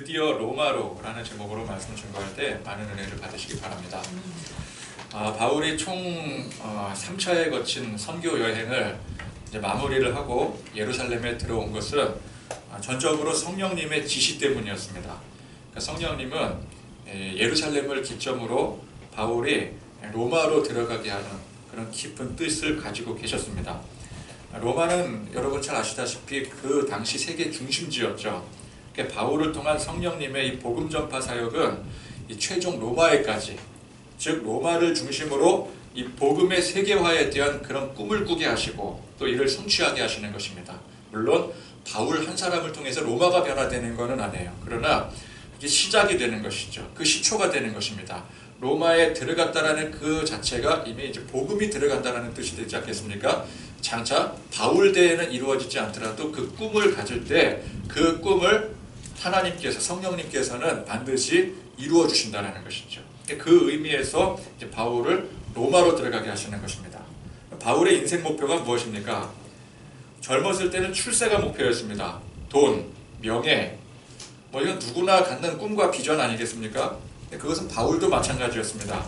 드디어 로마로라는 제목으로 말씀 전거할 때 많은 은혜를 받으시기 바랍니다. 바울이 총 3차에 거친 선교 여행을 이제 마무리를 하고 예루살렘에 들어온 것은 전적으로 성령님의 지시 때문이었습니다. 그러니까 성령님은 예루살렘을 기점으로 바울이 로마로 들어가게 하는 그런 깊은 뜻을 가지고 계셨습니다. 로마는 여러분 잘 아시다시피 그 당시 세계 중심지였죠. 그러니까 바울을 통한 성령님의 이 복음 전파 사역은 이 최종 로마에까지, 즉 로마를 중심으로 이 복음의 세계화에 대한 그런 꿈을 꾸게 하시고 또 이를 성취하게 하시는 것입니다. 물론 바울 한 사람을 통해서 로마가 변화되는 것은 아니에요. 그러나 이게 시작이 되는 것이죠. 그 시초가 되는 것입니다. 로마에 들어갔다라는 그 자체가 이미 이제 복음이 들어간다는 뜻이 되지 않겠습니까? 장차 바울 대에는 이루어지지 않더라도 그 꿈을 가질 때 그 꿈을 하나님께서, 성령님께서는 반드시 이루어 주신다는 것이죠. 그 의미에서 이제 바울을 로마로 들어가게 하시는 것입니다. 바울의 인생 목표가 무엇입니까? 젊었을 때는 출세가 목표였습니다. 돈, 명예, 이건 누구나 갖는 꿈과 비전 아니겠습니까? 그것은 바울도 마찬가지였습니다.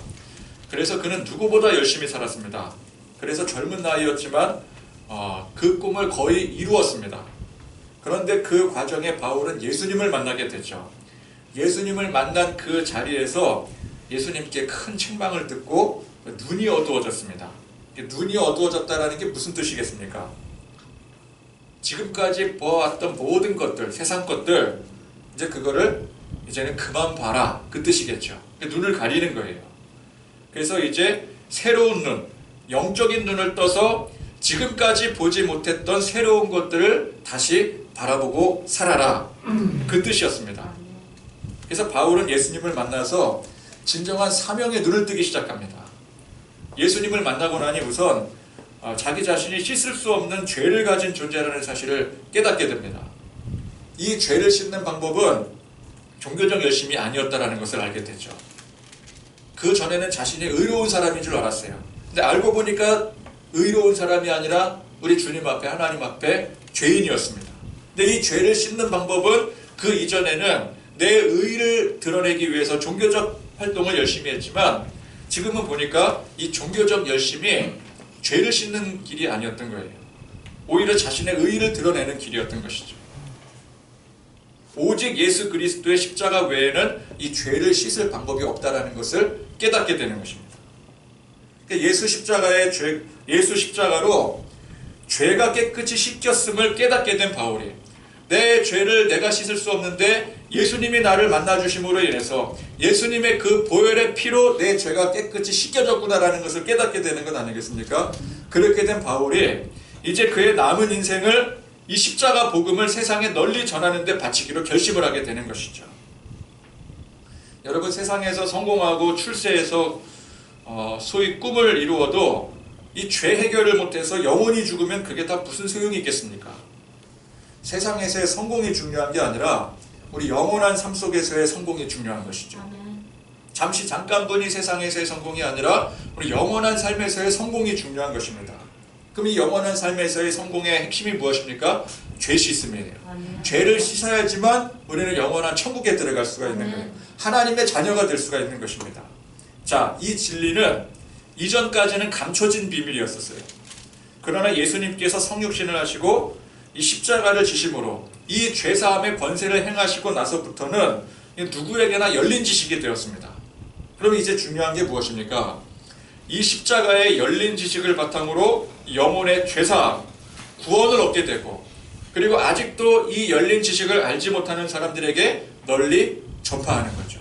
그래서 그는 누구보다 열심히 살았습니다. 그래서 젊은 나이였지만 그 꿈을 거의 이루었습니다. 그런데 그 과정에 바울은 예수님을 만나게 됐죠. 예수님을 만난 그 자리에서 예수님께 큰 책망을 듣고 눈이 어두워졌습니다. 눈이 어두워졌다는 게 무슨 뜻이겠습니까? 지금까지 보았던 모든 것들, 세상 것들, 이제 그거를 이제는 그만 봐라, 그 뜻이겠죠. 눈을 가리는 거예요. 그래서 이제 새로운 눈, 영적인 눈을 떠서 지금까지 보지 못했던 새로운 것들을 다시 바라보고 살아라, 그 뜻이었습니다. 그래서 바울은 예수님을 만나서 진정한 사명의 눈을 뜨기 시작합니다. 예수님을 만나고 나니 우선 자기 자신이 씻을 수 없는 죄를 가진 존재라는 사실을 깨닫게 됩니다. 이 죄를 씻는 방법은 종교적 열심이 아니었다는 것을 알게 되죠. 그 전에는 자신이 의로운 사람인 줄 알았어요. 근데 알고 보니까 의로운 사람이 아니라 우리 주님 앞에, 하나님 앞에 죄인이었습니다. 근데 이 죄를 씻는 방법은 그 이전에는 내 의를 드러내기 위해서 종교적 활동을 열심히 했지만 지금은 보니까 이 종교적 열심이 죄를 씻는 길이 아니었던 거예요. 오히려 자신의 의를 드러내는 길이었던 것이죠. 오직 예수 그리스도의 십자가 외에는 이 죄를 씻을 방법이 없다는 것을 깨닫게 되는 것입니다. 예수 십자가로 죄가 깨끗이 씻겼음을 깨닫게 된 바울이 내 죄를 내가 씻을 수 없는데 예수님이 나를 만나주심으로 인해서 예수님의 그 보혈의 피로 내 죄가 깨끗이 씻겨졌구나라는 것을 깨닫게 되는 것 아니겠습니까? 그렇게 된 바울이 이제 그의 남은 인생을 이 십자가 복음을 세상에 널리 전하는 데 바치기로 결심을 하게 되는 것이죠. 여러분, 세상에서 성공하고 출세해서 소위 꿈을 이루어도 이 죄 해결을 못해서 영원히 죽으면 그게 다 무슨 소용이 있겠습니까? 세상에서의 성공이 중요한 게 아니라 우리 영원한 삶 속에서의 성공이 중요한 것이죠. 잠깐뿐이 세상에서의 성공이 아니라 우리 영원한 삶에서의 성공이 중요한 것입니다. 그럼 이 영원한 삶에서의 성공의 핵심이 무엇입니까? 죄 씻음이에요. 죄를 씻어야지만 우리는 영원한 천국에 들어갈 수가 있는 거예요. 하나님의 자녀가 될 수가 있는 것입니다. 자, 이 진리는 이전까지는 감춰진 비밀이었었어요. 그러나 예수님께서 성육신을 하시고 이 십자가를 지심으로 이 죄사함의 권세를 행하시고 나서부터는 누구에게나 열린 지식이 되었습니다. 그럼 이제 중요한 게 무엇입니까? 이 십자가의 열린 지식을 바탕으로 영혼의 죄사함, 구원을 얻게 되고 그리고 아직도 이 열린 지식을 알지 못하는 사람들에게 널리 전파하는 거죠.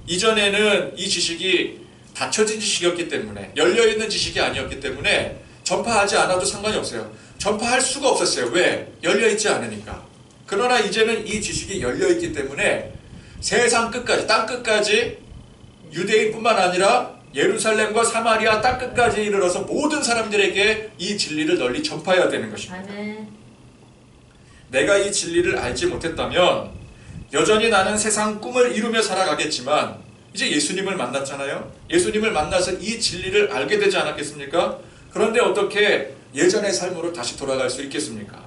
이전에는 이 지식이 닫혀진 지식이었기 때문에, 열려있는 지식이 아니었기 때문에 전파하지 않아도 상관이 없어요. 전파할 수가 없었어요. 왜? 열려있지 않으니까. 그러나 이제는 이 지식이 열려있기 때문에 세상 끝까지, 땅 끝까지 유대인뿐만 아니라 예루살렘과 사마리아 땅 끝까지 이르러서 모든 사람들에게 이 진리를 널리 전파해야 되는 것입니다. 내가 이 진리를 알지 못했다면 여전히 나는 세상 꿈을 이루며 살아가겠지만 이제 예수님을 만났잖아요. 예수님을 만나서 이 진리를 알게 되지 않았겠습니까? 그런데 어떻게 예전의 삶으로 다시 돌아갈 수 있겠습니까?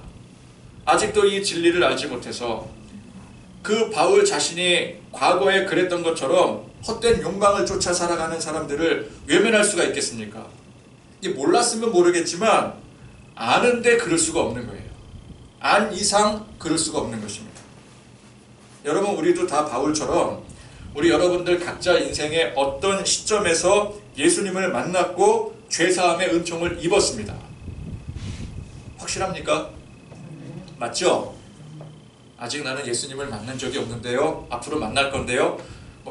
아직도 이 진리를 알지 못해서 그 바울 자신이 과거에 그랬던 것처럼 헛된 욕망을 쫓아 살아가는 사람들을 외면할 수가 있겠습니까? 이게 몰랐으면 모르겠지만 아는데 그럴 수가 없는 거예요. 안 이상 그럴 수가 없는 것입니다. 여러분, 우리도 다 바울처럼 우리 여러분들 각자 인생의 어떤 시점에서 예수님을 만났고 죄사함의 은총을 입었습니다. 확실합니까? 맞죠? 아직 나는 예수님을 만난 적이 없는데요, 앞으로 만날 건데요,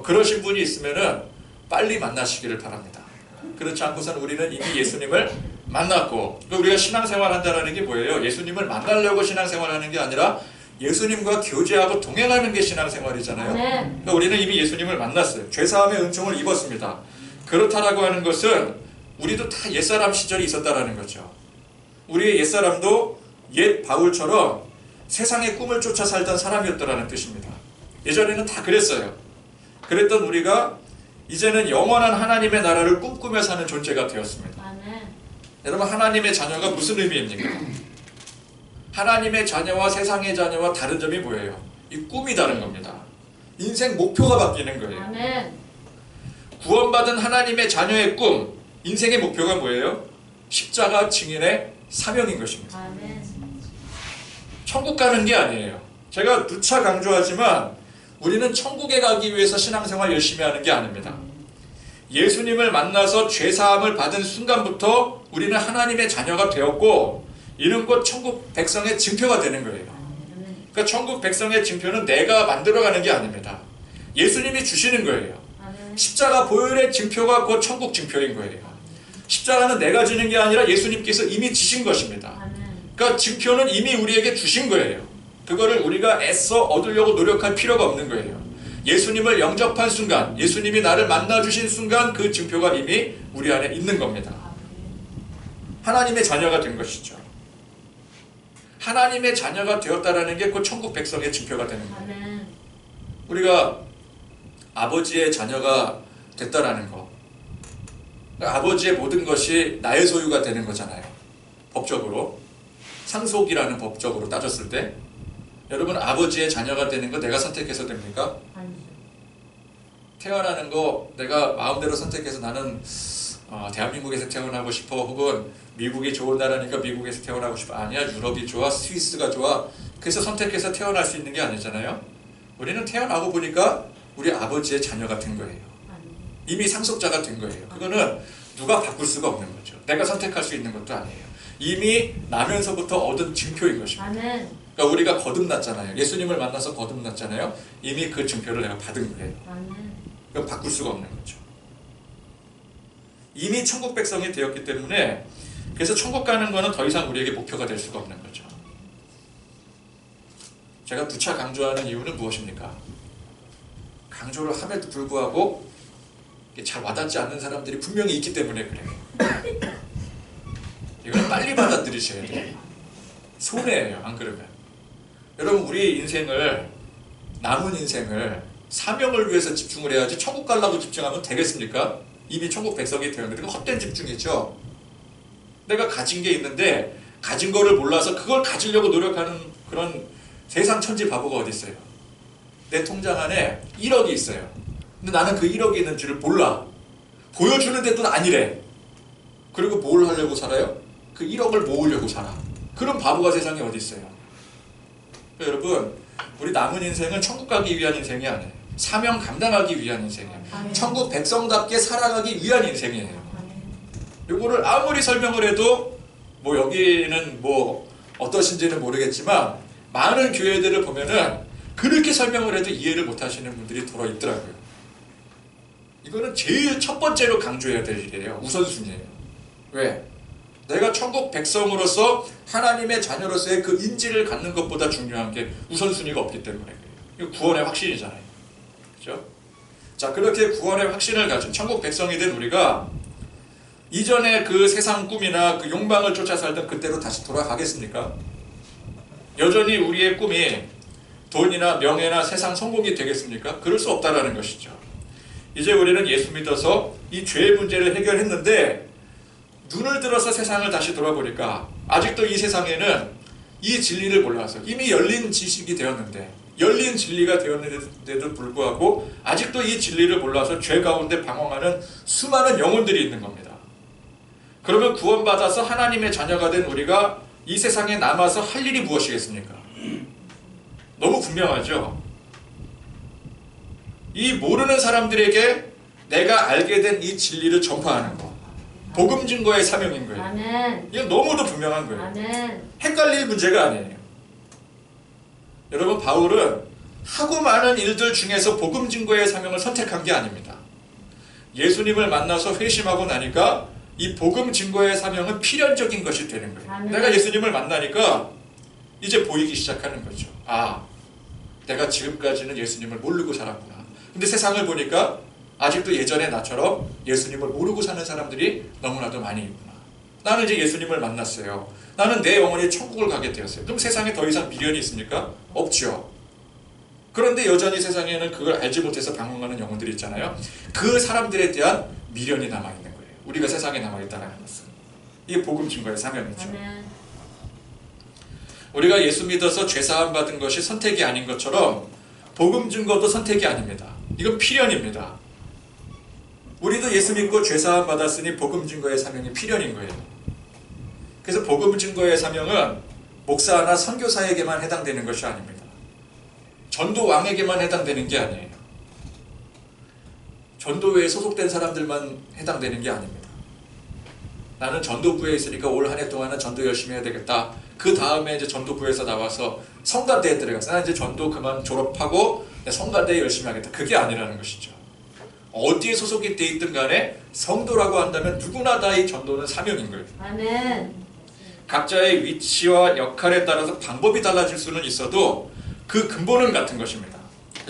그러신 분이 있으면은 빨리 만나시기를 바랍니다. 그렇지 않고서는 우리는 이미 예수님을 만났고, 우리가 신앙생활 한다는 게 뭐예요? 예수님을 만나려고 신앙생활하는 게 아니라 예수님과 교제하고 동행하는 게 신앙생활이잖아요. 그러니까 우리는 이미 예수님을 만났어요. 죄사함의 은총을 입었습니다. 그렇다라고 하는 것은 우리도 다 옛사람 시절이 있었다라는 거죠. 우리의 옛사람도 옛 바울처럼 세상의 꿈을 쫓아 살던 사람이었다라는 뜻입니다. 예전에는 다 그랬어요. 그랬던 우리가 이제는 영원한 하나님의 나라를 꿈꾸며 사는 존재가 되었습니다. 여러분, 하나님의 자녀가 무슨 의미입니까? 하나님의 자녀와 세상의 자녀와 다른 점이 뭐예요? 이 꿈이 다른 겁니다. 인생 목표가 바뀌는 거예요. 구원받은 하나님의 자녀의 꿈, 인생의 목표가 뭐예요? 십자가 증인의 사명인 것입니다. 천국 가는 게 아니에요. 제가 누차 강조하지만 우리는 천국에 가기 위해서 신앙생활 열심히 하는 게 아닙니다. 예수님을 만나서 죄사함을 받은 순간부터 우리는 하나님의 자녀가 되었고, 이는 곧 천국 백성의 증표가 되는 거예요. 그러니까 천국 백성의 증표는 내가 만들어가는 게 아닙니다. 예수님이 주시는 거예요. 십자가 보혈의 증표가 곧 천국 증표인 거예요. 십자가는 내가 지는 게 아니라 예수님께서 이미 지신 것입니다. 그러니까 증표는 이미 우리에게 주신 거예요. 그거를 우리가 애써 얻으려고 노력할 필요가 없는 거예요. 예수님을 영접한 순간, 예수님이 나를 만나주신 순간 그 증표가 이미 우리 안에 있는 겁니다. 하나님의 자녀가 된 것이죠. 하나님의 자녀가 되었다라는 게 그 천국 백성의 증표가 되는 거예요. 우리가 아버지의 자녀가 됐다라는 거, 아버지의 모든 것이 나의 소유가 되는 거잖아요. 법적으로, 상속이라는 법적으로 따졌을 때, 여러분, 아버지의 자녀가 되는 거 내가 선택해서 됩니까? 태어나는 거 내가 마음대로 선택해서 나는 대한민국에서 태어나고 싶어, 혹은 미국이 좋은 나라니까 미국에서 태어나고 싶어. 아니야, 유럽이 좋아, 스위스가 좋아. 그래서 선택해서 태어날 수 있는 게 아니잖아요. 우리는 태어나고 보니까 우리 아버지의 자녀가 된 거예요. 이미 상속자가 된 거예요. 그거는 누가 바꿀 수가 없는 거죠. 내가 선택할 수 있는 것도 아니에요. 이미 나면서부터 얻은 증표인 것입니다. 그러니까 우리가 거듭났잖아요. 예수님을 만나서 거듭났잖아요. 이미 그 증표를 내가 받은 거예요. 그럼 바꿀 수가 없는 거죠. 이미 천국 백성이 되었기 때문에, 그래서 천국 가는 거는 더 이상 우리에게 목표가 될 수가 없는 거죠. 제가 누차 강조하는 이유는 무엇입니까? 강조를 함에도 불구하고 잘 와닿지 않는 사람들이 분명히 있기 때문에 그래요. 이걸 빨리 받아들이셔야 돼요. 손해예요, 안 그러면. 여러분, 우리 인생을, 남은 인생을 사명을 위해서 집중을 해야지 천국 가려고 집중하면 되겠습니까? 이미 천국 백성이 되었는데 그건 헛된 집중이죠. 내가 가진 게 있는데 가진 거를 몰라서 그걸 가지려고 노력하는 그런 세상 천지 바보가 어디 있어요? 내 통장 안에 1억이 있어요. 근데 나는 그 1억이 있는 줄을 몰라. 보여주는데도 아니래. 그리고 뭘 하려고 살아요? 그 1억을 모으려고 살아. 그런 바보가 세상에 어디 있어요? 그러니까 여러분, 우리 남은 인생은 천국 가기 위한 인생이 아니에요. 사명 감당하기 위한 인생이에요. 천국 백성답게 살아가기 위한 인생이에요. 이거를 아무리 설명을 해도 뭐 여기는 뭐 어떠신지는 모르겠지만 많은 교회들을 보면은 그렇게 설명을 해도 이해를 못 하시는 분들이 더러 있더라고요. 이거는 제일 첫 번째로 강조해야 될 일이에요. 우선순위예요. 왜? 내가 천국 백성으로서 하나님의 자녀로서의 그 인지를 갖는 것보다 중요한 게 우선순위가 없기 때문에 그래요. 이거 구원의 확신이잖아요. 그렇죠? 자, 그렇게 구원의 확신을 가진 천국 백성이 된 우리가 이전에 그 세상 꿈이나 그 욕망을 쫓아 살던 그때로 다시 돌아가겠습니까? 여전히 우리의 꿈이 돈이나 명예나 세상 성공이 되겠습니까? 그럴 수 없다라는 것이죠. 이제 우리는 예수 믿어서 이 죄의 문제를 해결했는데 눈을 들어서 세상을 다시 돌아보니까 아직도 이 세상에는 이 진리를 몰라서 이미 열린 지식이 되었는데 열린 진리가 되었는데도 불구하고 아직도 이 진리를 몰라서 죄 가운데 방황하는 수많은 영혼들이 있는 겁니다. 그러면 구원받아서 하나님의 자녀가 된 우리가 이 세상에 남아서 할 일이 무엇이겠습니까? 너무 분명하죠. 이 모르는 사람들에게 내가 알게 된 이 진리를 전파하는 거, 복음 증거의 사명인 거예요. 아멘. 이건 너무도 분명한 거예요. 아멘. 헷갈릴 문제가 아니에요. 여러분, 바울은 하고 많은 일들 중에서 복음 증거의 사명을 선택한 게 아닙니다. 예수님을 만나서 회심하고 나니까 이 복음 증거의 사명은 필연적인 것이 되는 거예요. 아멘. 내가 예수님을 만나니까 이제 보이기 시작하는 거죠. 아, 내가 지금까지는 예수님을 모르고 살았구나. 근데 세상을 보니까 아직도 예전의 나처럼 예수님을 모르고 사는 사람들이 너무나도 많이 있구나. 나는 이제 예수님을 만났어요. 나는 내 영혼이 천국을 가게 되었어요. 그럼 세상에 더 이상 미련이 있습니까? 없죠. 그런데 여전히 세상에는 그걸 알지 못해서 방황하는 영혼들이 있잖아요. 그 사람들에 대한 미련이 남아있는 거예요. 우리가 세상에 남아있다는 것은. 이게 복음 증거의 사명이죠. 아멘. 우리가 예수 믿어서 죄사함 받은 것이 선택이 아닌 것처럼 복음 증거도 선택이 아닙니다. 이건 필연입니다. 우리도 예수 믿고 죄사함 받았으니 복음 증거의 사명이 필연인 거예요. 그래서 복음 증거의 사명은 목사나 선교사에게만 해당되는 것이 아닙니다. 전도왕에게만 해당되는 게 아니에요. 전도회에 소속된 사람들만 해당되는 게 아닙니다. 나는 전도부에 있으니까 올 한 해 동안은 전도 열심히 해야 되겠다. 그 다음에 이제 전도부에서 나와서 성가대에 들어가서 나 이제 전도 그만 졸업하고 성가대에 열심히 하겠다. 그게 아니라는 것이죠. 어디에 소속이 돼 있든 간에 성도라고 한다면 누구나 다 이 전도는 사명인 거예요. 아멘. 각자의 위치와 역할에 따라서 방법이 달라질 수는 있어도 그 근본은 같은 것입니다.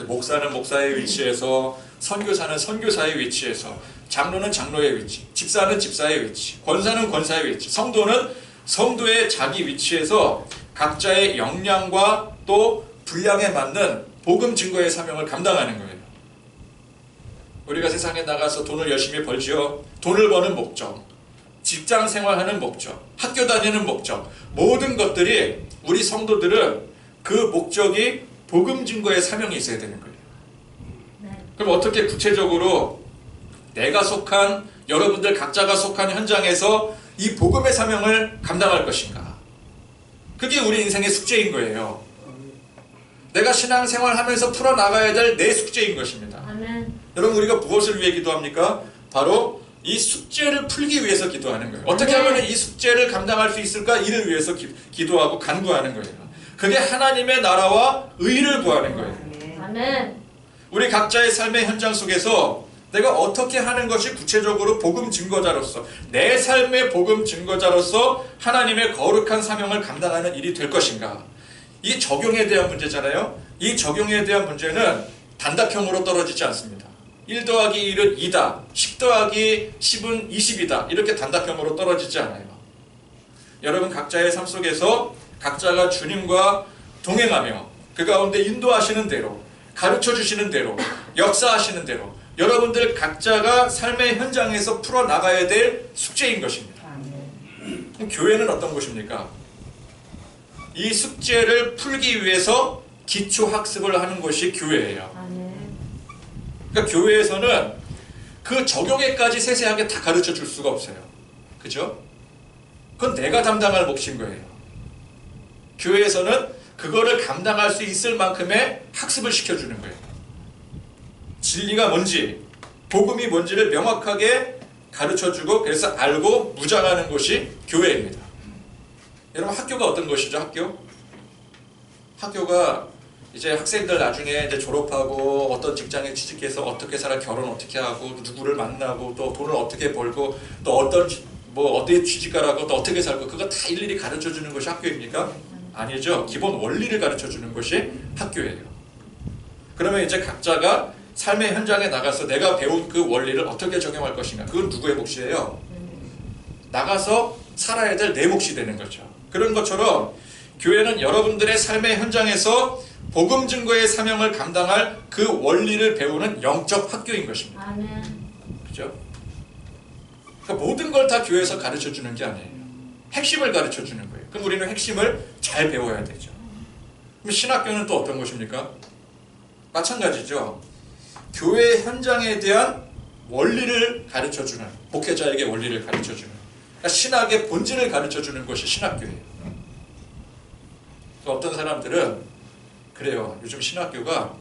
목사는 목사의 위치에서, 선교사는 선교사의 위치에서, 장로는 장로의 위치, 집사는 집사의 위치, 권사는 권사의 위치, 성도는 성도의 자기 위치에서 각자의 역량과 또 분량에 맞는 복음 증거의 사명을 감당하는 거예요. 우리가 세상에 나가서 돈을 열심히 벌지요. 돈을 버는 목적, 직장 생활하는 목적, 학교 다니는 목적, 모든 것들이 우리 성도들은 그 목적이 복음 증거의 사명이 있어야 되는 거예요. 네. 그럼 어떻게 구체적으로 내가 속한, 여러분들 각자가 속한 현장에서 이 복음의 사명을 감당할 것인가? 그게 우리 인생의 숙제인 거예요. 내가 신앙생활하면서 풀어나가야 될 내 숙제인 것입니다. 아멘. 여러분, 우리가 무엇을 위해 기도합니까? 바로 이 숙제를 풀기 위해서 기도하는 거예요. 어떻게 하면 이 숙제를 감당할 수 있을까? 이를 위해서 기도하고 간구하는 거예요. 그게 하나님의 나라와 의를 구하는 거예요. 아멘. 우리 각자의 삶의 현장 속에서 내가 어떻게 하는 것이 구체적으로 복음 증거자로서, 내 삶의 복음 증거자로서 하나님의 거룩한 사명을 감당하는 일이 될 것인가? 이 적용에 대한 문제잖아요. 이 적용에 대한 문제는 단답형으로 떨어지지 않습니다. 1 더하기 1은 2다. 10 더하기 10은 20이다. 이렇게 단답형으로 떨어지지 않아요. 여러분 각자의 삶 속에서 각자가 주님과 동행하며 그 가운데 인도하시는 대로, 가르쳐 주시는 대로, 역사하시는 대로 여러분들 각자가 삶의 현장에서 풀어나가야 될 숙제인 것입니다. 그럼 교회는 어떤 곳입니까? 이 숙제를 풀기 위해서 기초학습을 하는 것이 교회예요. 그러니까 교회에서는 그 적용에까지 세세하게 다 가르쳐 줄 수가 없어요. 그죠? 그건 내가 담당할 몫인 거예요. 교회에서는 그거를 감당할 수 있을 만큼의 학습을 시켜주는 거예요. 진리가 뭔지, 복음이 뭔지를 명확하게 가르쳐주고 그래서 알고 무장하는 것이 교회입니다. 여러분 학교가 어떤 것이죠? 학교가 이제 학생들 나중에 이제 졸업하고 어떤 직장에 취직해서 어떻게 살아, 결혼 어떻게 하고, 누구를 만나고, 또 돈을 어떻게 벌고, 또 어떻게 취직하라고, 또 어떻게 살고, 그거 다 일일이 가르쳐 주는 것이 학교입니까? 아니죠. 기본 원리를 가르쳐 주는 것이 학교예요. 그러면 이제 각자가 삶의 현장에 나가서 내가 배운 그 원리를 어떻게 적용할 것인가? 그건 누구의 몫이에요? 나가서 살아야 될 내 몫이 되는 거죠. 그런 것처럼 교회는 여러분들의 삶의 현장에서 복음 증거의 사명을 감당할 그 원리를 배우는 영적 학교인 것입니다. 아멘. 그죠? 그러니까 모든 걸 다 교회에서 가르쳐 주는 게 아니에요. 핵심을 가르쳐 주는 거예요. 그럼 우리는 핵심을 잘 배워야 되죠. 그럼 신학교는 또 어떤 것입니까? 마찬가지죠. 교회 현장에 대한 원리를 가르쳐주는, 목회자에게 원리를 가르쳐주는, 그러니까 신학의 본질을 가르쳐주는 것이 신학교예요. 어떤 사람들은 그래요. 요즘 신학교가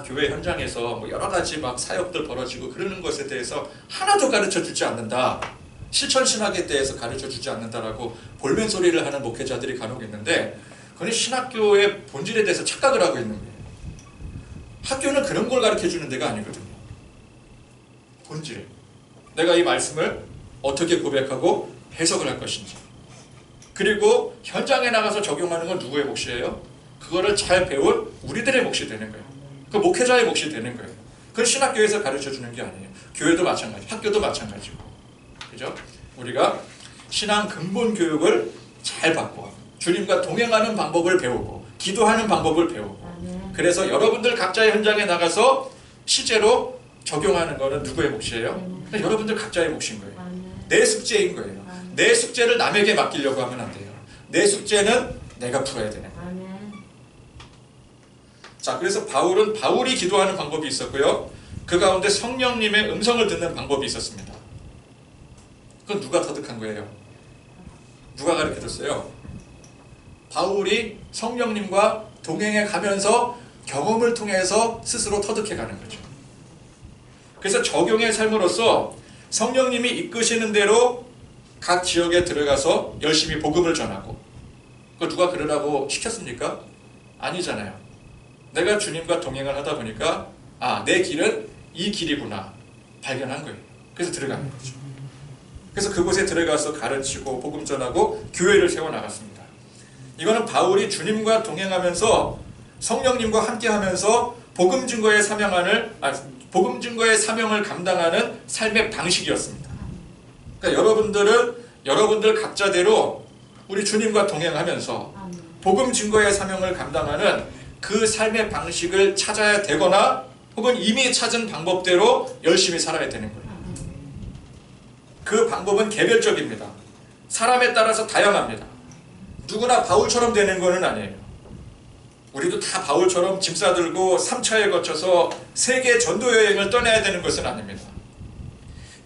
교회 현장에서 뭐 여러 가지 막 사역들 벌어지고 그러는 것에 대해서 하나도 가르쳐주지 않는다. 실천신학에 대해서 가르쳐주지 않는다라고 볼멘 소리를 하는 목회자들이 간혹 있는데, 그건 신학교의 본질에 대해서 착각을 하고 있는 거예요. 학교는 그런 걸 가르쳐주는 데가 아니거든요. 본질. 내가 이 말씀을 어떻게 고백하고 해석을 할 것인지. 그리고 현장에 나가서 적용하는 건 누구의 몫이에요? 그거를 잘 배운 우리들의 몫이 되는 거예요. 그 목회자의 몫이 되는 거예요. 그건 신학교에서 가르쳐주는 게 아니에요. 교회도 마찬가지, 학교도 마찬가지고. 그죠? 우리가 신앙 근본 교육을 잘 받고 주님과 동행하는 방법을 배우고 기도하는 방법을 배우고, 그래서 여러분들 각자의 현장에 나가서 실제로 적용하는 거는 누구의 몫이에요? 여러분들 각자의 몫인 거예요. 내 숙제인 거예요. 내 숙제를 남에게 맡기려고 하면 안 돼요. 내 숙제는 내가 풀어야 되는 거예요. 자, 그래서 바울이 기도하는 방법이 있었고요. 그 가운데 성령님의 음성을 듣는 방법이 있었습니다. 그건 누가 터득한 거예요? 누가 가르쳐줬어요? 바울이 성령님과 동행해 가면서 경험을 통해서 스스로 터득해 가는 거죠. 그래서 적용의 삶으로서 성령님이 이끄시는 대로 각 지역에 들어가서 열심히 복음을 전하고, 그거 누가 그러라고 시켰습니까? 아니잖아요. 내가 주님과 동행을 하다 보니까 내 길은 이 길이구나 발견한 거예요. 그래서 들어가는 거죠. 그래서 그곳에 들어가서 가르치고 복음 전하고 교회를 세워나갔습니다. 이거는 바울이 주님과 동행하면서 성령님과 함께하면서 복음 증거의 사명을 감당하는 삶의 방식이었습니다. 그러니까 여러분들 각자대로 우리 주님과 동행하면서 복음 증거의 사명을 감당하는 그 삶의 방식을 찾아야 되거나 혹은 이미 찾은 방법대로 열심히 살아야 되는 거예요. 그 방법은 개별적입니다. 사람에 따라서 다양합니다. 누구나 바울처럼 되는 것은 아니에요. 우리도 다 바울처럼 짐 싸들고 3차에 거쳐서 세계 전도 여행을 떠나야 되는 것은 아닙니다.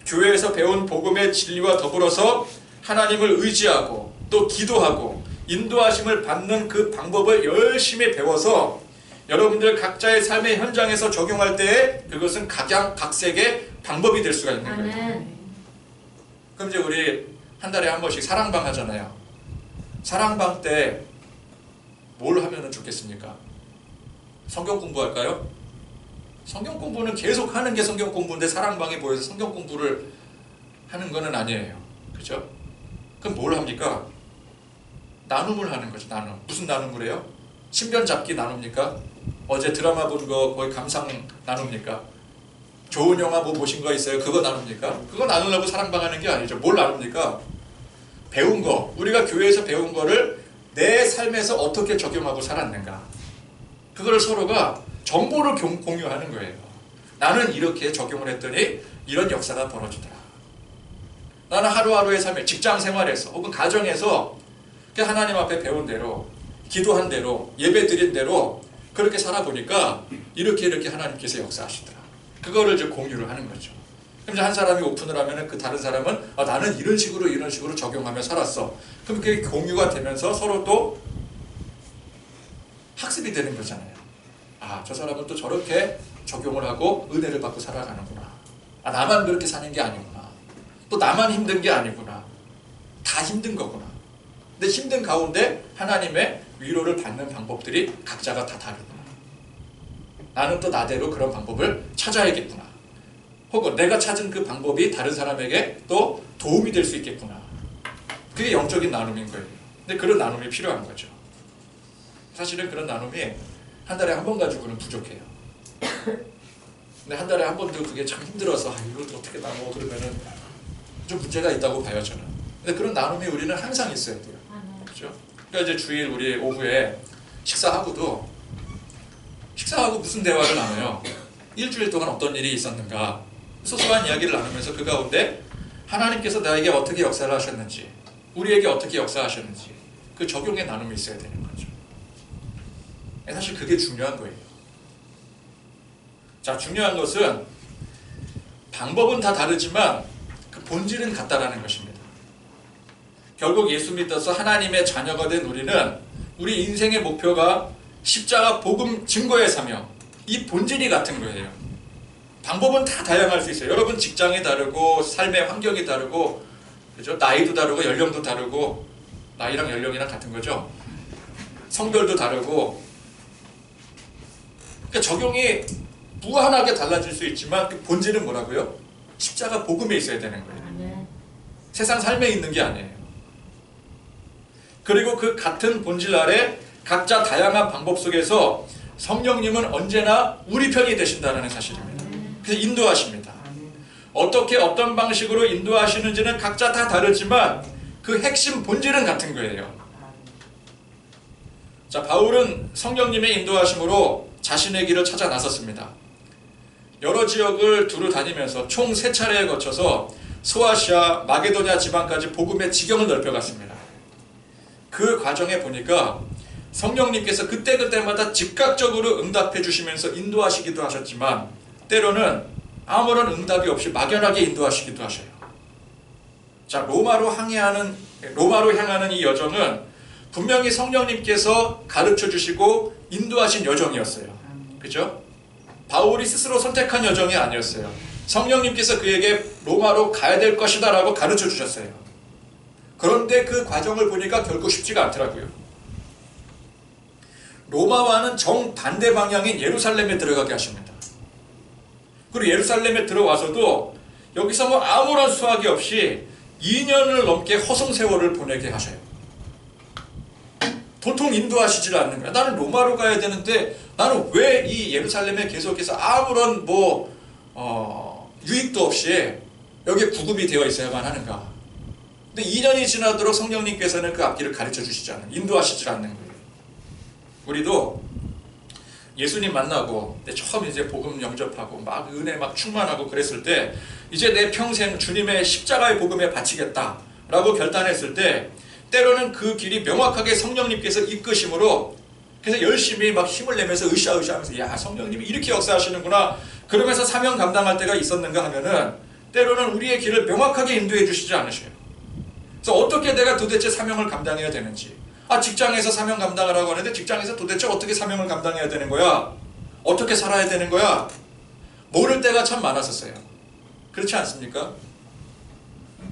교회에서 배운 복음의 진리와 더불어서 하나님을 의지하고 또 기도하고 인도하심을 받는 그 방법을 열심히 배워서 여러분들 각자의 삶의 현장에서 적용할 때 그것은 각양각색의 방법이 될 수가 있는 거예요. 그럼 이제 우리 한 달에 한 번씩 사랑방 하잖아요. 사랑방 때 뭘 하면 좋겠습니까? 성경 공부할까요? 성경 공부는 계속 하는 게 성경 공부인데 사랑방에 모여서 성경 공부를 하는 거는 아니에요. 그죠? 그럼 뭘 합니까? 나눔을 하는 거죠. 나눔. 무슨 나눔을 해요? 신변 잡기 나눕니까? 어제 드라마 본 거 거의 감상 나눕니까? 좋은 영화 뭐 보신 거 있어요? 그거 나눕니까? 그거 나누려고 사랑방 하는 게 아니죠. 뭘 나눕니까? 배운 거, 우리가 교회에서 배운 거를 내 삶에서 어떻게 적용하고 살았는가, 그거를 서로가 정보를 공유하는 거예요. 나는 이렇게 적용을 했더니 이런 역사가 벌어지더라. 나는 하루하루의 삶에 직장 생활에서 혹은 가정에서 하나님 앞에 배운 대로 기도한 대로 예배 드린 대로 그렇게 살아보니까 이렇게 하나님께서 역사하시더라. 그거를 이제 공유를 하는 거죠. 그럼 이제 한 사람이 오픈을 하면은 그 다른 사람은 나는 이런 식으로 적용하며 살았어. 그럼 그게 공유가 되면서 서로 또 학습이 되는 거잖아요. 저 사람은 또 저렇게 적용을 하고 은혜를 받고 살아가는구나. 나만 그렇게 사는 게 아니구나. 또 나만 힘든 게 아니구나. 다 힘든 거구나. 근데 힘든 가운데 하나님의 위로를 받는 방법들이 각자가 다 다르구나. 나는 또 나대로 그런 방법을 찾아야겠구나. 혹은 내가 찾은 그 방법이 다른 사람에게 또 도움이 될 수 있겠구나. 그게 영적인 나눔인 거예요. 근데 그런 나눔이 필요한 거죠. 사실은 그런 나눔이 한 달에 한 번 가지고는 부족해요. 근데 한 달에 한 번도 그게 참 힘들어서 이걸 어떻게 나누어 그러면은 좀 문제가 있다고 봐요, 저는. 근데 그런 나눔이 우리는 항상 있어야 돼요. 그렇죠? 그러니까 이제 주일 우리 오후에 식사하고 무슨 대화를 나눠요? 일주일 동안 어떤 일이 있었는가? 소소한 이야기를 나누면서 그 가운데 하나님께서 나에게 어떻게 역사를 하셨는지, 우리에게 어떻게 역사하셨는지 그 적용의 나눔이 있어야 되는 거죠. 사실 그게 중요한 거예요. 자, 중요한 것은 방법은 다 다르지만 그 본질은 같다라는 것입니다. 결국 예수 믿어서 하나님의 자녀가 된 우리는 우리 인생의 목표가 십자가 복음 증거의 사명, 이 본질이 같은 거예요. 방법은 다 다양할 수 있어요. 여러분 직장이 다르고 삶의 환경이 다르고, 그죠? 나이도 다르고 연령도 다르고, 나이랑 연령이랑 같은 거죠. 성별도 다르고, 그러니까 적용이 무한하게 달라질 수 있지만 그 본질은 뭐라고요? 십자가 복음에 있어야 되는 거예요. 네. 세상 삶에 있는 게 아니에요. 그리고 그 같은 본질 아래 각자 다양한 방법 속에서 성령님은 언제나 우리 편이 되신다는 사실입니다. 그래서 인도하십니다. 어떻게 어떤 방식으로 인도하시는지는 각자 다 다르지만 그 핵심 본질은 같은 거예요. 자, 바울은 성령님의 인도하심으로 자신의 길을 찾아 나섰습니다. 여러 지역을 두루 다니면서 총 3차례에 거쳐서 소아시아, 마게도냐 지방까지 복음의 지경을 넓혀갔습니다. 그 과정에 보니까 성령님께서 그때그때마다 즉각적으로 응답해 주시면서 인도하시기도 하셨지만 때로는 아무런 응답이 없이 막연하게 인도하시기도 하셔요. 자, 로마로 향하는 이 여정은 분명히 성령님께서 가르쳐 주시고 인도하신 여정이었어요. 그죠? 바울이 스스로 선택한 여정이 아니었어요. 성령님께서 그에게 로마로 가야 될 것이다 라고 가르쳐 주셨어요. 그런데 그 과정을 보니까 결코 쉽지가 않더라고요. 로마와는 정반대 방향인 예루살렘에 들어가게 하십니다. 그리고 예루살렘에 들어와서도 여기서 뭐 아무런 수확이 없이 2년을 넘게 허송세월을 보내게 하셔요. 도통 인도하시질 않는 거야. 나는 로마로 가야 되는데 나는 왜 이 예루살렘에 계속해서 아무런 유익도 없이 여기에 구급이 되어 있어야만 하는가. 근데 2년이 지나도록 성령님께서는 그 앞길을 가르쳐 주시지 않아요. 인도하시질 않는 거예요. 우리도 예수님 만나고 처음 이제 복음 영접하고 막 은혜 막 충만하고 그랬을 때 이제 내 평생 주님의 십자가의 복음에 바치겠다라고 결단했을 때 때로는 그 길이 명확하게 성령님께서 이끄심으로 그래서 열심히 막 힘을 내면서 으쌰으쌰하면서 야, 성령님이 이렇게 역사하시는구나 그러면서 사명 감당할 때가 있었는가 하면은 때로는 우리의 길을 명확하게 인도해 주시지 않으셔요. 그래서 어떻게 내가 도대체 사명을 감당해야 되는지, 직장에서 사명 감당하라고 하는데 직장에서 도대체 어떻게 사명을 감당해야 되는 거야? 어떻게 살아야 되는 거야? 모를 때가 참 많았었어요. 그렇지 않습니까?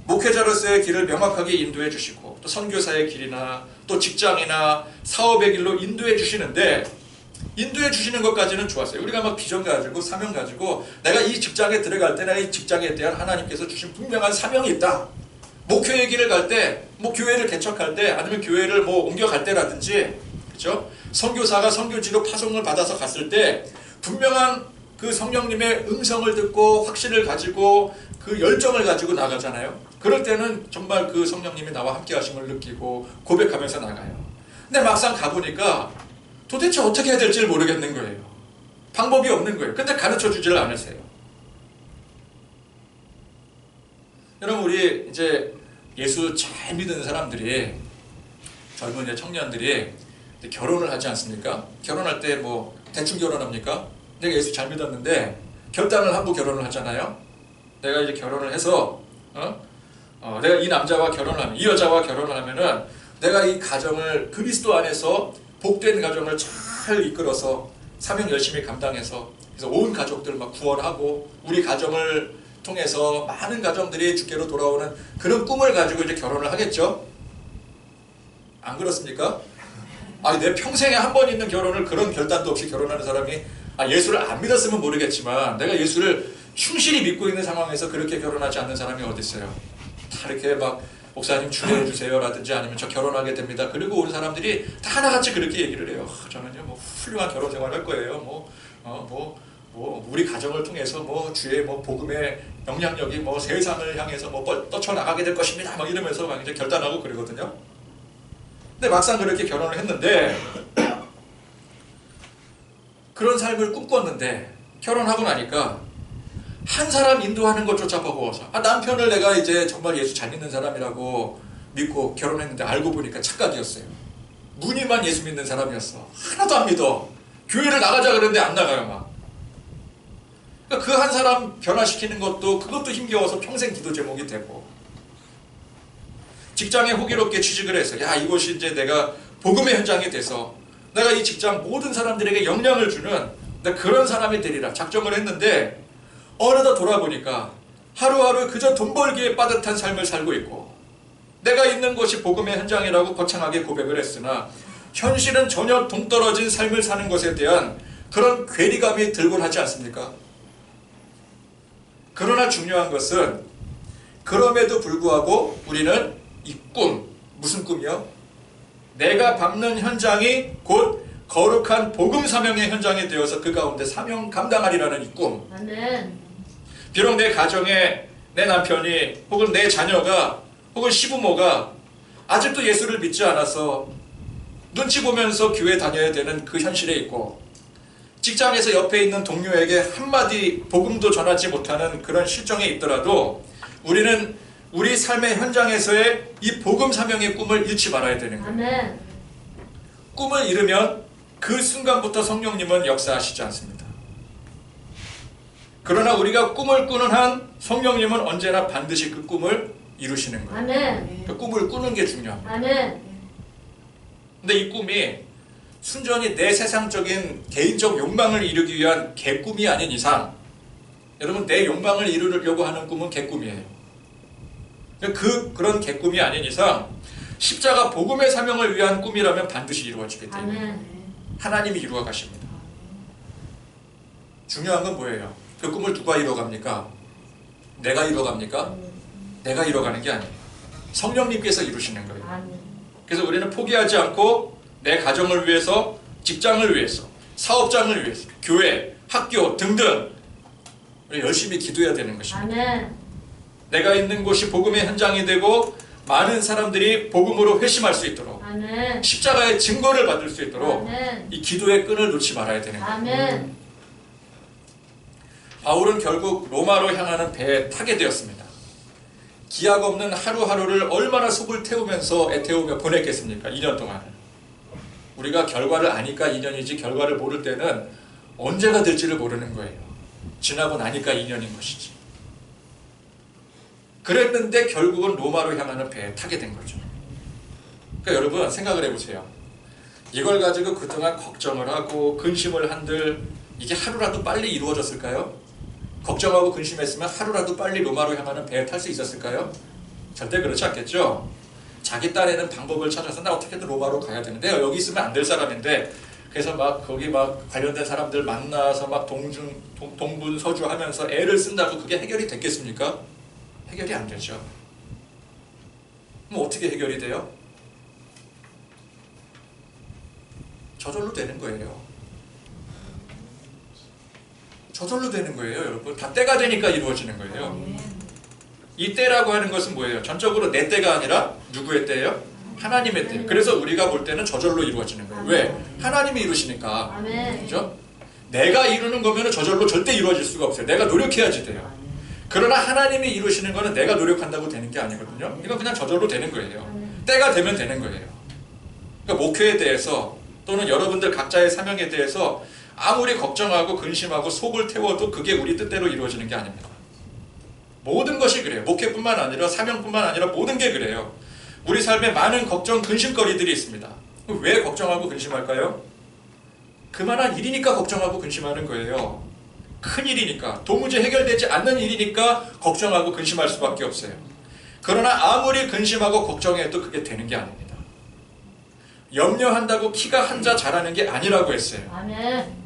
목회자로서의 길을 명확하게 인도해 주시고 또 선교사의 길이나 또 직장이나 사업의 길로 인도해 주시는데 인도해 주시는 것까지는 좋았어요. 우리가 막 비전 가지고 사명 가지고 내가 이 직장에 들어갈 때 내가 이 직장에 대한 하나님께서 주신 분명한 사명이 있다. 목회의 길을 갈 때, 뭐 교회를 개척할 때 아니면 교회를 뭐 옮겨갈 때라든지, 그렇죠? 선교사가 선교지로 파송을 받아서 갔을 때 분명한 그 성령님의 음성을 듣고 확신을 가지고 그 열정을 가지고 나가잖아요. 그럴 때는 정말 그 성령님이 나와 함께 하심을 느끼고 고백하면서 나가요. 근데 막상 가보니까 도대체 어떻게 해야 될지를 모르겠는 거예요. 방법이 없는 거예요. 근데 가르쳐 주지를 않으세요. 여러분, 우리 이제 예수 잘 믿는 사람들이, 젊은 청년들이 결혼을 하지 않습니까? 결혼할 때 뭐 대충 결혼합니까? 내가 예수 잘 믿었는데 결단을 하고 결혼을 하잖아요. 내가 이제 결혼을 해서 내가 이 남자와 결혼을 하면, 이 여자와 결혼을 하면은 내가 이 가정을 그리스도 안에서 복된 가정을 잘 이끌어서 사명 열심히 감당해서 그래서 온 가족들 막 구원하고 우리 가정을 통해서 많은 가정들이 주께로 돌아오는 그런 꿈을 가지고 이제 결혼을 하겠죠? 안 그렇습니까? 내 평생에 한 번 있는 결혼을 그런 결단도 없이 결혼하는 사람이 예수를 안 믿었으면 모르겠지만 내가 예수를 충실히 믿고 있는 상황에서 그렇게 결혼하지 않는 사람이 어디 있어요? 다 이렇게 막 목사님 주례해 주세요 라든지 아니면 저 결혼하게 됩니다. 그리고 우리 사람들이 다 하나같이 그렇게 얘기를 해요. 저는요 뭐 훌륭한 결혼 생활 할 거예요. 우리 가정을 통해서 뭐 주의 뭐 복음의 영향력이 뭐 세상을 향해서 뭐 떠쳐나가게 될 것입니다. 막 이러면서 막 이제 결단하고 그러거든요. 근데 막상 그렇게 결혼을 했는데 그런 삶을 꿈꿨는데 결혼하고 나니까 한 사람 인도하는 것조차 버거워서 남편을 내가 이제 정말 예수 잘 믿는 사람이라고 믿고 결혼했는데 알고 보니까 착각이었어요. 무늬만 예수 믿는 사람이었어. 하나도 안 믿어. 교회를 나가자 그러는데 안 나가요 막. 그러니까 그 한 사람 변화시키는 것도 그것도 힘겨워서 평생 기도 제목이 되고, 직장에 호기롭게 취직을 해서 야 이곳이 이제 내가 복음의 현장이 돼서 내가 이 직장 모든 사람들에게 영향을 주는 내가 그런 사람이 되리라 작정을 했는데, 어느덧 돌아보니까 하루하루 그저 돈 벌기에 빠듯한 삶을 살고 있고, 내가 있는 곳이 복음의 현장이라고 거창하게 고백을 했으나 현실은 전혀 동떨어진 삶을 사는 것에 대한 그런 괴리감이 들곤 하지 않습니까? 그러나 중요한 것은 그럼에도 불구하고 우리는 이 꿈, 무슨 꿈이요? 내가 밟는 현장이 곧 거룩한 복음 사명의 현장이 되어서 그 가운데 사명 감당하리라는 이 꿈. 아멘. 비록 내 가정에 내 남편이 혹은 내 자녀가 혹은 시부모가 아직도 예수를 믿지 않아서 눈치 보면서 교회 다녀야 되는 그 현실에 있고, 직장에서 옆에 있는 동료에게 한마디 복음도 전하지 못하는 그런 실정에 있더라도 우리는 우리 삶의 현장에서의 이 복음 사명의 꿈을 잃지 말아야 되는 거예요. 아멘. 꿈을 잃으면 그 순간부터 성령님은 역사하시지 않습니다. 그러나 우리가 꿈을 꾸는 한 성령님은 언제나 반드시 그 꿈을 이루시는 거예요. 아멘. 그 꿈을 꾸는 게 중요합니다. 아멘. 근데 이 꿈이 순전히 내 세상적인 개인적 욕망을 이루기 위한 개꿈이 아닌 이상, 여러분 내 욕망을 이루려고 하는 꿈은 개꿈이에요. 그런 개꿈이 아닌 이상 십자가 복음의 사명을 위한 꿈이라면 반드시 이루어지게 돼요. 아멘. 하나님이 이루어 가십니다. 중요한 건 뭐예요? 그 꿈을 누가 이루어갑니까? 내가 이루어갑니까? 내가 이루어가는 게 아니에요. 성령님께서 이루시는 거예요. 아멘. 그래서 우리는 포기하지 않고 내 가정을 위해서, 직장을 위해서, 사업장을 위해서, 교회, 학교 등등 우리 열심히 기도해야 되는 것입니다. 아멘. 내가 있는 곳이 복음의 현장이 되고 많은 사람들이 복음으로 회심할 수 있도록, 아멘. 십자가의 증거를 받을 수 있도록 아멘. 이 기도의 끈을 놓지 말아야 되는 거예요. 아멘. 바울은 결국 로마로 향하는 배에 타게 되었습니다. 기약 없는 하루하루를 얼마나 속을 태우면서 애태우며 보냈겠습니까? 2년 동안을. 우리가 결과를 아니까 2년이지 결과를 모를 때는 언제가 될지를 모르는 거예요. 지나고 나니까 2년인 것이지. 그랬는데 결국은 로마로 향하는 배에 타게 된 거죠. 그러니까 여러분 생각을 해보세요. 이걸 가지고 그동안 걱정을 하고 근심을 한들 이게 하루라도 빨리 이루어졌을까요? 걱정하고 근심했으면 하루라도 빨리 로마로 향하는 배에 탈 수 있었을까요? 절대 그렇지 않겠죠. 자기 딴에는 방법을 찾아서 나 어떻게든 로마로 가야 되는데 여기 있으면 안 될 사람인데, 그래서 막 거기 막 관련된 사람들 만나서 막 동분서주 하면서 애를 쓴다고 그게 해결이 됐겠습니까? 해결이 안 되죠. 그럼 어떻게 해결이 돼요? 저절로 되는 거예요. 저절로 되는 거예요, 여러분. 다 때가 되니까 이루어지는 거예요. 이 때라고 하는 것은 뭐예요? 전적으로 내 때가 아니라 누구의 때예요? 하나님의 때. 그래서 우리가 볼 때는 저절로 이루어지는 거예요. 왜? 하나님이 이루시니까. 그렇죠? 내가 이루는 거면 저절로 절대 이루어질 수가 없어요. 내가 노력해야지 돼요. 그러나 하나님이 이루시는 거는 내가 노력한다고 되는 게 아니거든요. 이건 그냥 저절로 되는 거예요. 때가 되면 되는 거예요. 그러니까 목회에 대해서 또는 여러분들 각자의 사명에 대해서 아무리 걱정하고 근심하고 속을 태워도 그게 우리 뜻대로 이루어지는 게 아닙니다. 모든 것이 그래요. 목회뿐만 아니라 사명뿐만 아니라 모든 게 그래요. 우리 삶에 많은 걱정, 근심거리들이 있습니다. 왜 걱정하고 근심할까요? 그만한 일이니까 걱정하고 근심하는 거예요. 큰 일이니까, 도무지 해결되지 않는 일이니까 걱정하고 근심할 수밖에 없어요. 그러나 아무리 근심하고 걱정해도 그게 되는 게 아닙니다. 염려한다고 키가 한자 자라는 게 아니라고 했어요. 아멘.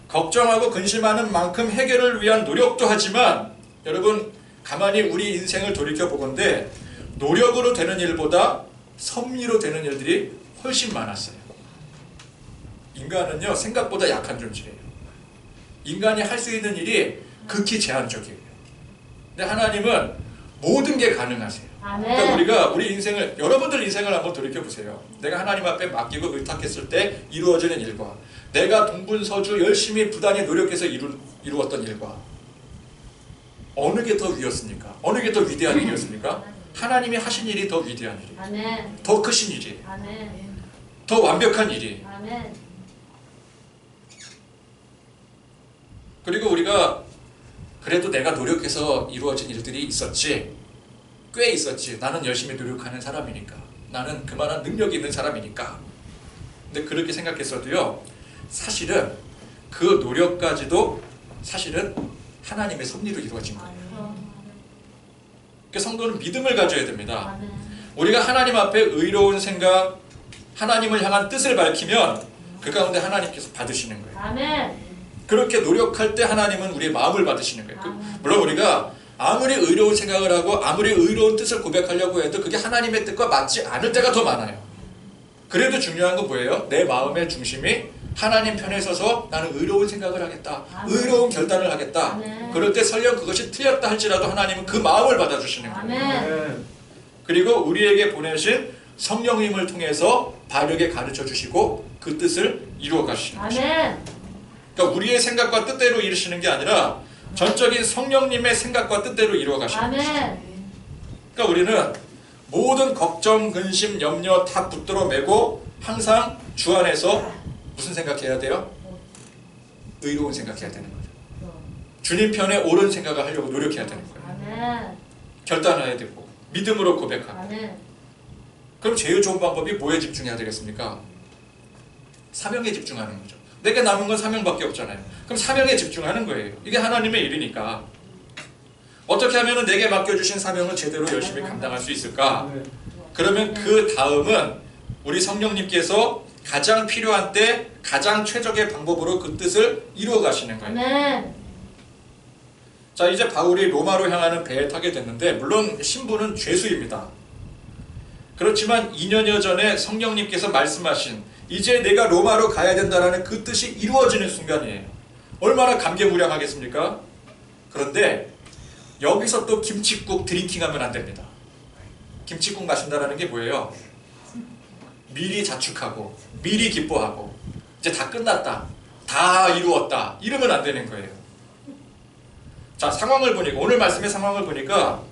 걱정하고 근심하는 만큼 해결을 위한 노력도 하지만, 여러분 가만히 우리 인생을 돌이켜보건대 노력으로 되는 일보다 섭리로 되는 일들이 훨씬 많았어요. 인간은요 생각보다 약한 존재예요. 인간이 할 수 있는 일이 극히 제한적이에요. 근데 하나님은 모든 게 가능하세요. 그러니까 우리가 우리 인생을, 여러분들 인생을 한번 돌이켜보세요. 내가 하나님 앞에 맡기고 의탁했을 때 이루어지는 일과 내가 동분서주 열심히 부단히 노력해서 이루었던 일과 어느 게 더 위였습니까? 어느 게 더 위대한 일이었습니까? 하나님이 하신 일이 더 위대한 일이에요. 더 크신 일이에요. 더 완벽한 일이. 아멘. 그리고 우리가 그래도 내가 노력해서 이루어진 일들이 있었지, 꽤 있었지. 나는 열심히 노력하는 사람이니까, 나는 그만한 능력이 있는 사람이니까. 근데 그렇게 생각했어도요, 사실은 그 노력까지도 사실은 하나님의 섭리로 이루어진 거예요. 그러니까 성도는 믿음을 가져야 됩니다. 아멘. 우리가 하나님 앞에 의로운 생각, 하나님을 향한 뜻을 밝히면 그 가운데 하나님께서 받으시는 거예요. 아멘. 그렇게 노력할 때 하나님은 우리의 마음을 받으시는 거예요. 아멘. 물론 우리가 아무리 의로운 생각을 하고 아무리 의로운 뜻을 고백하려고 해도 그게 하나님의 뜻과 맞지 않을 때가 더 많아요. 그래도 중요한 건 뭐예요? 내 마음의 중심이 하나님 편에 서서 나는 의로운 생각을 하겠다, 아멘. 의로운 결단을 하겠다. 아멘. 그럴 때 설령 그것이 틀렸다 할지라도 하나님은 그 마음을 받아주시는 거예요. 아멘. 그리고 우리에게 보내신 성령님을 통해서 바르게 가르쳐 주시고 그 뜻을 이루어 가시는 거죠. 아멘. 그러니까 우리의 생각과 뜻대로 이루시는 게 아니라 전적인 성령님의 생각과 뜻대로 이루어 가시는 거죠. 아멘. 그러니까 우리는 모든 걱정, 근심, 염려 다 붙들어 매고 항상 주 안에서 무슨 생각해야 돼요? 의로운 생각해야 되는 거죠. 주님 편에 옳은 생각을 하려고 노력해야 되는 거예요. 아멘. 결단해야 되고 믿음으로 고백하고. 아멘. 그럼 제일 좋은 방법이 뭐에 집중해야 되겠습니까? 사명에 집중하는 거죠. 내게 남은 건 사명밖에 없잖아요. 그럼 사명에 집중하는 거예요. 이게 하나님의 일이니까. 어떻게 하면 내게 맡겨주신 사명을 제대로 열심히 감당할 수 있을까? 그러면 그 다음은 우리 성령님께서 가장 필요한 때 가장 최적의 방법으로 그 뜻을 이루어 가시는 거예요. 아멘. 자, 이제 바울이 로마로 향하는 배에 타게 됐는데 물론 신부는 죄수입니다. 그렇지만 2년여 전에 성령님께서 말씀하신 이제 내가 로마로 가야 된다라는 그 뜻이 이루어지는 순간이에요. 얼마나 감개무량하겠습니까? 그런데 여기서 또 김칫국 드링킹하면 안 됩니다. 김칫국 마신다라는 게 뭐예요? 미리 자축하고 미리 기뻐하고 이제 다 끝났다, 다 이루었다 이러면 안 되는 거예요. 자, 상황을 보니까 오늘 말씀의 상황을 보니까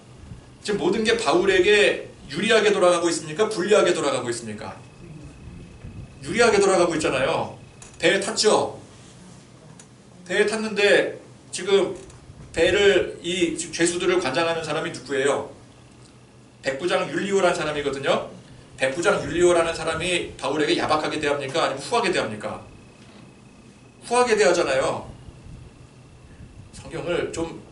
지금 모든 게 바울에게 유리하게 돌아가고 있습니까? 불리하게 돌아가고 있습니까? 유리하게 돌아가고 있잖아요. 배에 탔죠? 배에 탔는데 지금 배를 이 죄수들을 관장하는 사람이 누구예요? 백부장 율리오라는 사람이거든요. 백부장 율리오라는 사람이 바울에게 야박하게 대합니까? 아니면 후하게 대합니까? 후하게 대하잖아요. 성경을 좀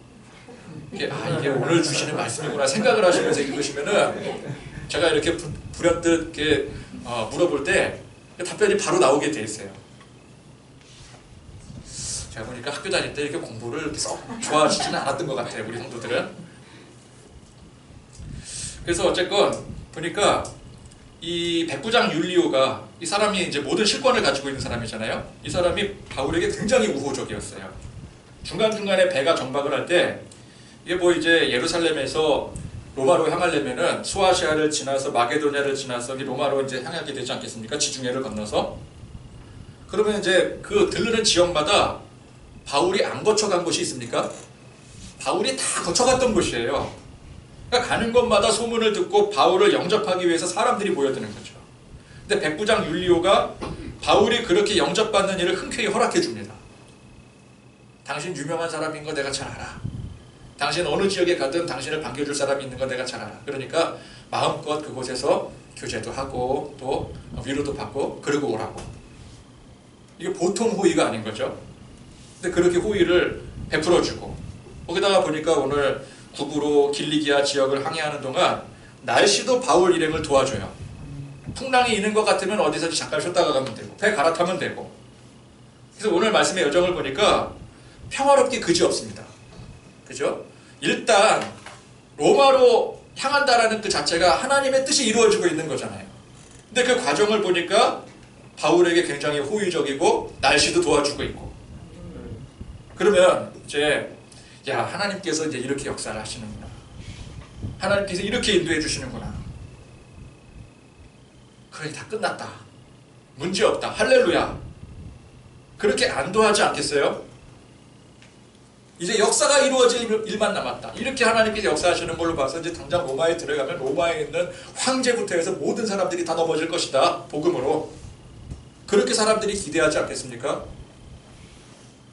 이게 오늘 주시는 말씀이구나 생각을 하시면서 읽으시면은 제가 이렇게 불현듯 이렇게 물어볼 때 답변이 바로 나오게 돼 있어요. 제가 보니까 학교 다닐 때 이렇게 공부를 이렇게 썩 좋아하시지는 않았던 것 같아요, 우리 성도들은. 그래서 어쨌건 보니까 이 백부장 율리오가 이 사람이 이제 모든 실권을 가지고 있는 사람이잖아요. 이 사람이 바울에게 굉장히 우호적이었어요. 중간중간에 배가 정박을 할 때 이게 뭐 이제 예루살렘에서 로마로 향하려면은 소아시아를 지나서 마게도냐를 지나서 로마로 이제 향하게 되지 않겠습니까? 지중해를 건너서. 그러면 이제 그 들르는 지역마다 바울이 안 거쳐간 곳이 있습니까? 바울이 다 거쳐갔던 곳이에요. 그러니까 가는 곳마다 소문을 듣고 바울을 영접하기 위해서 사람들이 모여드는 거죠. 근데 백부장 율리오가 바울이 그렇게 영접받는 일을 흔쾌히 허락해 줍니다. 당신 유명한 사람인 거 내가 잘 알아. 당신 어느 지역에 가든 당신을 반겨줄 사람이 있는 거 내가 잘 알아. 그러니까 마음껏 그곳에서 교제도 하고 또 위로도 받고 그러고 오라고. 이게 보통 호의가 아닌 거죠. 근데 그렇게 호의를 베풀어주고 거기다가 보니까 오늘 구부로 길리기아 지역을 항해하는 동안 날씨도 바울 일행을 도와줘요. 풍랑이 있는 것 같으면 어디서든지 잠깐 쉬었다가 가면 되고 배 갈아타면 되고. 그래서 오늘 말씀의 여정을 보니까 평화롭게 그지없습니다. 그죠? 일단 로마로 향한다라는 그 자체가 하나님의 뜻이 이루어지고 있는 거잖아요. 근데 그 과정을 보니까 바울에게 굉장히 호의적이고 날씨도 도와주고 있고. 그러면 이제 야, 하나님께서 이제 이렇게 역사를 하시는구나. 하나님께서 이렇게 인도해 주시는구나. 그래, 다 끝났다. 문제 없다. 할렐루야. 그렇게 안도하지 않겠어요? 이제 역사가 이루어질 일만 남았다. 이렇게 하나님께서 역사하시는 걸로 봐서 이제 당장 로마에 들어가면 로마에 있는 황제부터 해서 모든 사람들이 다 넘어질 것이다. 복음으로. 그렇게 사람들이 기대하지 않겠습니까?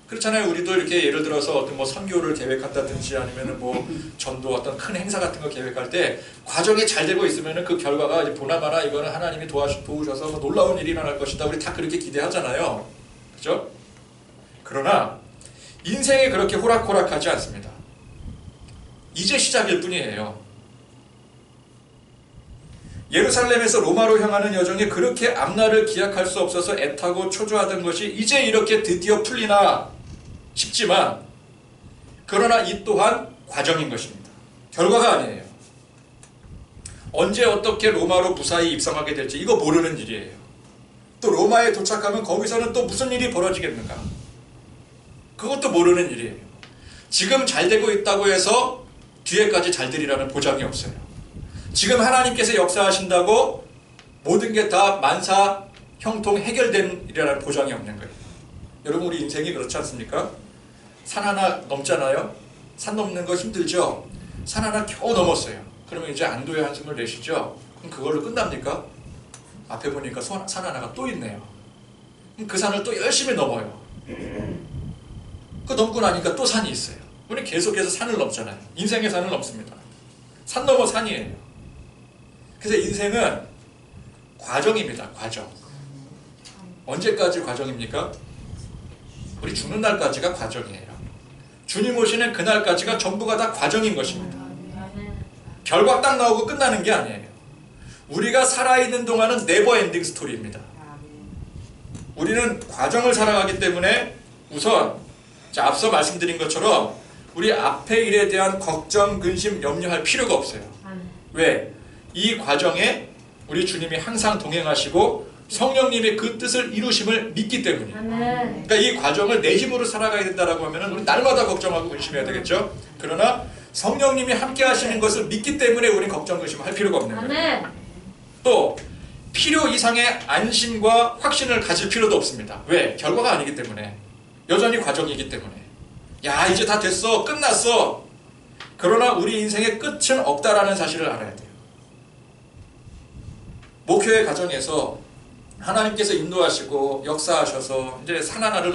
그렇잖아요. 우리도 이렇게 예를 들어서 어떤 뭐 선교를 계획한다든지 아니면은 뭐 전도 어떤 큰 행사 같은 거 계획할 때 과정이 잘 되고 있으면은 그 결과가 이제 보나마나 이거는 하나님이 도우셔서 뭐 놀라운 일이 일어날 것이다. 우리 다 그렇게 기대하잖아요. 그죠? 그러나 인생이 그렇게 호락호락하지 않습니다. 이제 시작일 뿐이에요. 예루살렘에서 로마로 향하는 여정이 그렇게 앞날을 기약할 수 없어서 애타고 초조하던 것이 이제 이렇게 드디어 풀리나 싶지만, 그러나 이 또한 과정인 것입니다. 결과가 아니에요. 언제 어떻게 로마로 무사히 입성하게 될지 이거 모르는 일이에요. 또 로마에 도착하면 거기서는 또 무슨 일이 벌어지겠는가, 그것도 모르는 일이에요. 지금 잘 되고 있다고 해서 뒤에까지 잘 되리라는 보장이 없어요. 지금 하나님께서 역사하신다고 모든 게 다 만사 형통 해결된 일이라는 보장이 없는 거예요. 여러분, 우리 인생이 그렇지 않습니까? 산 하나 넘잖아요. 산 넘는 거 힘들죠? 산 하나 겨우 넘었어요. 그러면 이제 안도의 한숨을 내쉬죠? 그럼 그걸로 끝납니까? 앞에 보니까 산 하나가 또 있네요. 그럼 그 산을 또 열심히 넘어요. 그 넘고 나니까 또 산이 있어요. 우리 계속해서 산을 넘잖아요. 인생의 산을 넘습니다. 산 넘어 산이에요. 그래서 인생은 과정입니다. 과정. 언제까지 과정입니까? 우리 죽는 날까지가 과정이에요. 주님 오시는 그날까지가 전부가 다 과정인 것입니다. 결과 딱 나오고 끝나는 게 아니에요. 우리가 살아있는 동안은 네버 엔딩 스토리입니다. 우리는 과정을 살아가기 때문에 우선 앞서 말씀드린 것처럼 우리 앞의 일에 대한 걱정, 근심, 염려할 필요가 없어요. 왜? 이 과정에 우리 주님이 항상 동행하시고 성령님의 그 뜻을 이루심을 믿기 때문이에요. 그러니까 이 과정을 내 힘으로 살아가야 된다고 하면 우리 날마다 걱정하고 근심해야 되겠죠. 그러나 성령님이 함께 하시는 것을 믿기 때문에 우리는 걱정, 근심할 필요가 없는 거예요. 또 필요 이상의 안심과 확신을 가질 필요도 없습니다. 왜? 결과가 아니기 때문에. 여전히 과정이기 때문에. 야, 이제 다 됐어. 끝났어. 그러나 우리 인생의 끝은 없다라는 사실을 알아야 돼요. 목회의 과정에서 하나님께서 인도하시고 역사하셔서 이제 산 하나를